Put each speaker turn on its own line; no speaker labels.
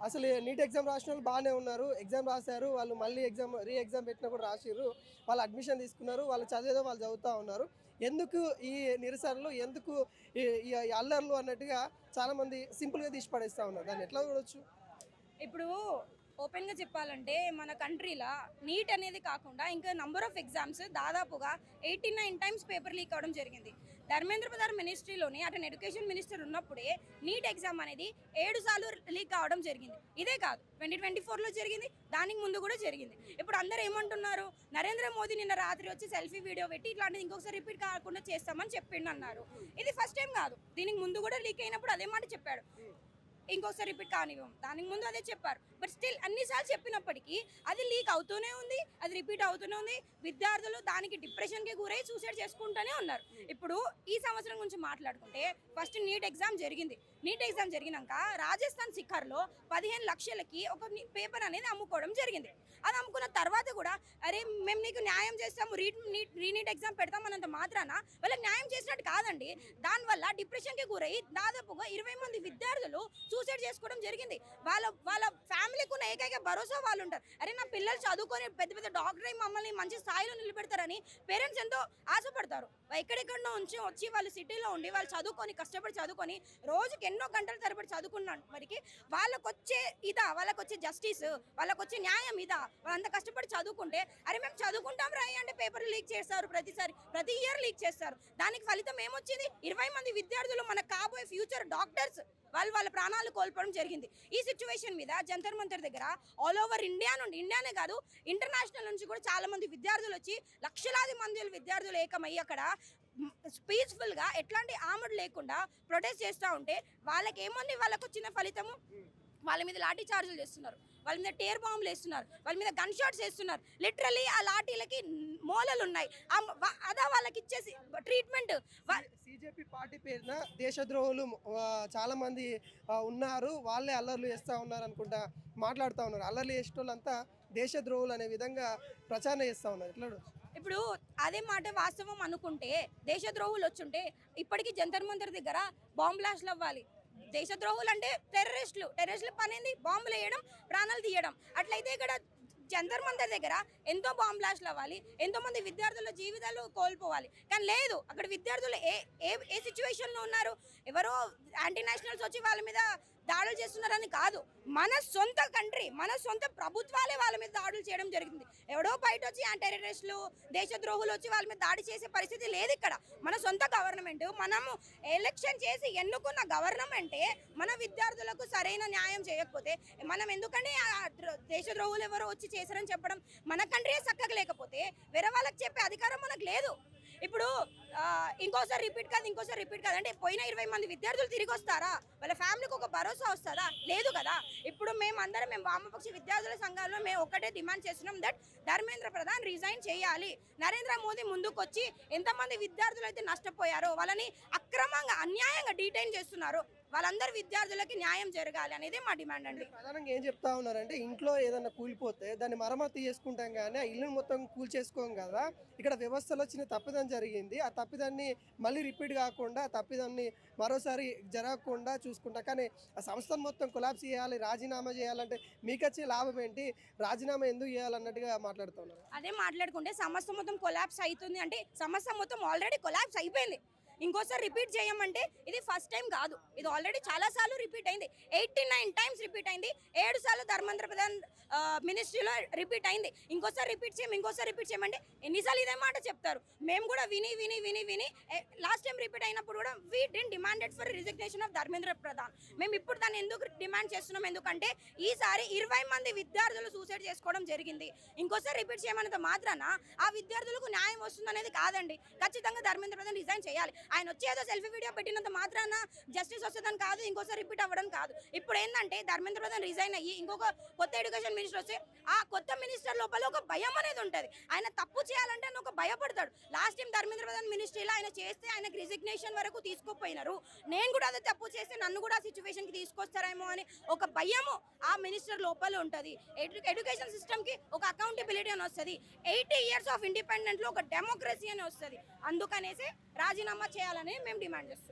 అసలు NEET exam రాసిన వాళ్ళు బాగానే ఉన్నారు. ఎగ్జామ్ రాశారు. వాళ్ళు మళ్ళీ రీ ఎగ్జామ్ పెట్టినా కూడా రాసిర్రు. వాళ్ళు అడ్మిషన్ తీసుకున్నారు. వాళ్ళు చదివేదో వాళ్ళు చదువుతా ఉన్నారు. ఎందుకు ఈ నిరసనలు, ఎందుకు ఈ ఈ అల్లర్లు అన్నట్టుగా చాలామంది సింపుల్‌గా తీసి పడేస్తా ఉన్నారు. దాన్ని ఎట్లా చూడొచ్చు?
ఇప్పుడు ఓపెన్గా చెప్పాలంటే మన కంట్రీలో నీట్ అనేది కాకుండా ఇంకా నంబర్ ఆఫ్ ఎగ్జామ్స్ దాదాపుగా 89 టైమ్స్ పేపర్ లీక్ అవ్వడం జరిగింది. ధర్మేంద్ర ప్రధాన్ మినిస్ట్రీలోని అతను ఎడ్యుకేషన్ మినిస్టర్ ఉన్నప్పుడే నీట్ ఎగ్జామ్ అనేది 7 సార్లు లీక్ కావడం జరిగింది. ఇదే కాదు 2024లో జరిగింది, దానికి ముందు కూడా జరిగింది. ఇప్పుడు అందరూ ఏమంటున్నారు, నరేంద్ర మోదీ నిన్న రాత్రి వచ్చి సెల్ఫీ వీడియో పెట్టి ఇట్లాంటిది ఇంకొకసారి రిపీట్ కాకుండా చేస్తామని చెప్పిండు అన్నారు. ఇది ఫస్ట్ టైం కాదు, దీనికి ముందు కూడా లీక్ అయినప్పుడు అదే మాట చెప్పాడు, ఇంకొకసారి రిపీట్ కానివ్వం. దానికి ముందు అదే చెప్పారు. బట్ స్టిల్ అన్నిసార్లు చెప్పినప్పటికీ అది లీక్ అవుతూనే ఉంది, అది రిపీట్ అవుతూనే ఉంది. విద్యార్థులు దానికి డిప్రెషన్కి గురై సూసైడ్ చేసుకుంటూనే ఉన్నారు. ఇప్పుడు ఈ సంవత్సరం గురించి మాట్లాడుకుంటే ఫస్ట్ నీట్ ఎగ్జామ్ జరిగింది. నీట్ ఎగ్జామ్ జరిగినాక రాజస్థాన్ శిఖర్లో 15 లక్షలకి ఒక పేపర్ అనేది అమ్ముకోవడం జరిగింది. అది అమ్ముకున్న తర్వాత కూడా అరే మేము నీకు న్యాయం చేస్తాము, రీనీట్ ఎగ్జామ్ పెడతామన్నంత మాత్రాన వాళ్ళకి న్యాయం చేసినట్టు కాదండి. దానివల్ల డిప్రెషన్కి గురై దాదాపుగా 20 మంది విద్యార్థులు సూసైడ్ చేసుకోవడం జరిగింది. వాళ్ళ ఫ్యామిలీకి ఉన్న ఏకైక భరోసా వాళ్ళు ఉంటారు. అరే నా పిల్లలు చదువుకొని పెద్ద పెద్ద డాక్టర్ అయి మమ్మల్ని మంచి స్థాయిలో నిలబెడతారని పేరెంట్స్ ఎంతో ఆశపడతారు. ఎక్కడెక్కడో ఉంచి వచ్చి వాళ్ళు సిటీలో ఉండి వాళ్ళు చదువుకొని కష్టపడి చదువుకొని రోజుకి ఎన్నో గంటల తరబడి చదువుకున్నాను. మరికి వాళ్ళకి వచ్చే జస్టిస్, వాళ్ళకి వచ్చే న్యాయం ఇదా? వాళ్ళంత కష్టపడి చదువుకుంటే అరే మేము చదువుకుంటాం రాయి అంటే పేపర్ లీక్ చేస్తారు. ప్రతి ఇయర్ లీక్ చేస్తారు. దానికి ఫలితం ఏమొచ్చింది? 20 మంది విద్యార్థులు మన కాబోయే ఫ్యూచర్ డాక్టర్స్ వాళ్ళ ప్రాణాలు కోల్పోవడం జరిగింది. ఈ సిచ్యువేషన్ మీద జంతర్ మంతర్ దగ్గర ఆల్ ఓవర్ ఇండియానే కాదు ఇంటర్నేషనల్ నుంచి కూడా చాలా మంది విద్యార్థులు వచ్చి లక్షలాది మంది విద్యార్థులు ఏకమయ్యి అక్కడ పీస్ఫుల్గా ఎట్లాంటి ఆమడు లేకుండా ప్రొటెస్ట్ చేస్తూ ఉంటే వాళ్ళకి ఏముంది? వాళ్ళకు వచ్చిన ఫలితము వాళ్ళ మీద లాఠీ చార్జీలు చేస్తున్నారు, వాళ్ళ మీద టేర్ బాంబులు వేస్తున్నారు, వాళ్ళ మీద గన్ షాట్స్ వేస్తున్నారు. లిటరలీ ఆ లాఠీలకి మూలలు ఉన్నాయి. అదా వాళ్ళకి ఇచ్చేసి ట్రీట్మెంట్.
సిజేపీ పార్టీ పేరున దేశద్రోహులు చాలా మంది ఉన్నారు, వాళ్ళే అల్లర్లు చేస్తూ ఉన్నారు అనుకుంటా మాట్లాడుతూ ఉన్నారు. అల్లర్లు చేసేటోళ్ళంతా దేశద్రోహులు అనే విధంగా ప్రచారం చేస్తూ ఉన్నారు. ఎట్లా?
ఇప్పుడు అదే మాట వాస్తవం అనుకుంటే దేశద్రోహులు వచ్చుంటే ఇప్పటికీ జంతర్ మంతర్ దగ్గర బాంబ్ బ్లాస్ట్లు అవ్వాలి. దేశద్రోహులు అంటే టెర్రరిస్టుల పని ఏంది? బాంబులు వేయడం, ప్రాణాలు తీయడం. అట్లయితే ఇక్కడ జంతర్ మంతర్ దగ్గర ఎంతో బాంబ్ బ్లాస్ట్లు అవ్వాలి, ఎంతో మంది విద్యార్థుల జీవితాలు కోల్పోవాలి. కానీ లేదు, అక్కడ విద్యార్థులు ఏ సిచ్యువేషన్లో ఉన్నారు? ఎవరో యాంటీ నేషనల్స్ వచ్చి వాళ్ళ మీద దాడులు చేస్తున్నారని కాదు, మన సొంత కంట్రీ, మన సొంత ప్రభుత్వాలే వాళ్ళ మీద దాడులు చేయడం జరిగింది. ఎవడో బయట వచ్చి టెర్రరిస్టులు, దేశద్రోహులు వచ్చి వాళ్ళ మీద దాడి చేసే పరిస్థితి లేదు. ఇక్కడ మన సొంత గవర్నమెంట్, మనము ఎలక్షన్ చేసి ఎన్నుకున్న గవర్నమెంటే మన విద్యార్థులకు సరైన న్యాయం చేయకపోతే మనం ఎందుకంటే దేశద్రోహులు ఎవరో వచ్చి చేశారని చెప్పడం? మన కంట్రీ చక్కగా లేకపోతే వేరే వాళ్ళకి చెప్పే అధికారం మనకు లేదు. ఇప్పుడు ఇంకోసారి రిపీట్ కాదు అంటే పోయిన 20 మంది విద్యార్థులు తిరిగి వస్తారా? వాళ్ళ ఫ్యామిలీకి ఒక భరోసా వస్తుందా? లేదు కదా. ఇప్పుడు మేము వామపక్ష విద్యార్థుల సంఘాల్లో మేము ఒక్కటే డిమాండ్ చేస్తున్నాం, దట్ ధర్మేంద్ర ప్రధాన్ రిజైన్ చేయాలి. నరేంద్ర మోదీ ముందుకు వచ్చి ఎంతమంది విద్యార్థులు అయితే నష్టపోయారో, వాళ్ళని అక్రమంగా అన్యాయంగా డీటైన్ చేస్తున్నారో వాళ్ళందరూ విద్యార్థులకి న్యాయం జరగాలి అనేది మా డిమాండ్ అండి.
ప్రధానంగా ఏం చెప్తా ఉన్నారంటే ఇంట్లో ఏదైనా కూలిపోతే దాన్ని మరమ్మతు చేసుకుంటాం కానీ ఆ ఇల్లుని మొత్తం కూల్చేసుకోం కదా. ఇక్కడ వ్యవస్థలో చిన్న తప్పిదం జరిగింది, ఆ తప్పిదాన్ని మళ్ళీ రిపీట్ కాకుండా, తప్పిదాన్ని మరోసారి జరగకుండా చూసుకుంటా. కానీ ఆ సంస్థను మొత్తం కొలాప్స్ చేయాలి, రాజీనామా చేయాలంటే మీకు వచ్చే లాభం ఏంటి? రాజీనామా ఎందుకు చేయాలన్నట్టుగా మాట్లాడుతున్నారు.
అదే మాట్లాడుకుంటే సంస్థ మొత్తం కొలాప్స్ అవుతుంది అంటే సంస్థ మొత్తం ఆల్రెడీ కొలాప్స్ అయిపోయింది. ఇంకోసారి రిపీట్ చేయమంటే ఇది ఫస్ట్ టైం కాదు, ఇది ఆల్రెడీ చాలా సార్లు రిపీట్ అయింది. 89 టైమ్స్ రిపీట్ అయింది. 7 సార్లు ధర్మేంద్ర ప్రధాన్ మినిస్ట్రీలో రిపీట్ అయింది. ఇంకోసారి రిపీట్ చేయమంటే ఎన్నిసార్లు ఇదే మాట చెప్తారు? మేము కూడా విని లాస్ట్ టైం రిపీట్ అయినప్పుడు కూడా we didn't demanded for resignation of Dharmendra Pradhan. మేము ఇప్పుడు దాన్ని ఎందుకు డిమాండ్ చేస్తున్నాం? ఎందుకంటే ఈసారి 20 మంది విద్యార్థులు సూసైడ్ చేసుకోవడం జరిగింది. ఇంకోసారి రిపీట్ చేయమన్నంత మాత్రాన ఆ విద్యార్థులకు న్యాయం వస్తుందనేది కాదండి. ఖచ్చితంగా ధర్మేంద్ర ప్రధాన్ రిజైన్ చేయాలి. ఆయన వచ్చి ఏదో సెల్ఫీ వీడియో పెట్టినంత మాత్రాన జస్టిస్ వస్తుందని కాదు, ఇంకోసారి రిపీట్ అవ్వడం కాదు. ఇప్పుడు ఏంటంటే ధర్మేంద్ర ప్రధాన్ రిజైన్ అయ్యి ఇంకొక కొత్త ఎడ్యుకేషన్ మినిస్టర్ వస్తే ఆ కొత్త మినిస్టర్ లోపల ఒక భయం అనేది ఉంటుంది. ఆయన తప్పు చేయాలంటే ఆయన ఒక భయపడతాడు. లాస్ట్ టైం ధర్మేంద్ర ప్రధాన్ మినిస్ట్రీలో ఆయన చేస్తే ఆయనకు రిజిగ్నేషన్ వరకు తీసుకోపోయినారు. నేను కూడా అదే తప్పు చేస్తే నన్ను కూడా ఆ సిచ్యువేషన్కి తీసుకొస్తారేమో అని ఒక భయము ఆ మినిస్టర్ లోపల ఉంటుంది. ఎడ్యుకేషన్ సిస్టమ్కి ఒక అకౌంటబిలిటీ అని వస్తుంది. 80 years ఆఫ్ ఇండిపెండెంట్లో ఒక డెమోక్రసీ అని వస్తుంది. అందుకనేసి రాజీనామా చేయాలని మేము డిమాండ్ చేస్తున్నాం.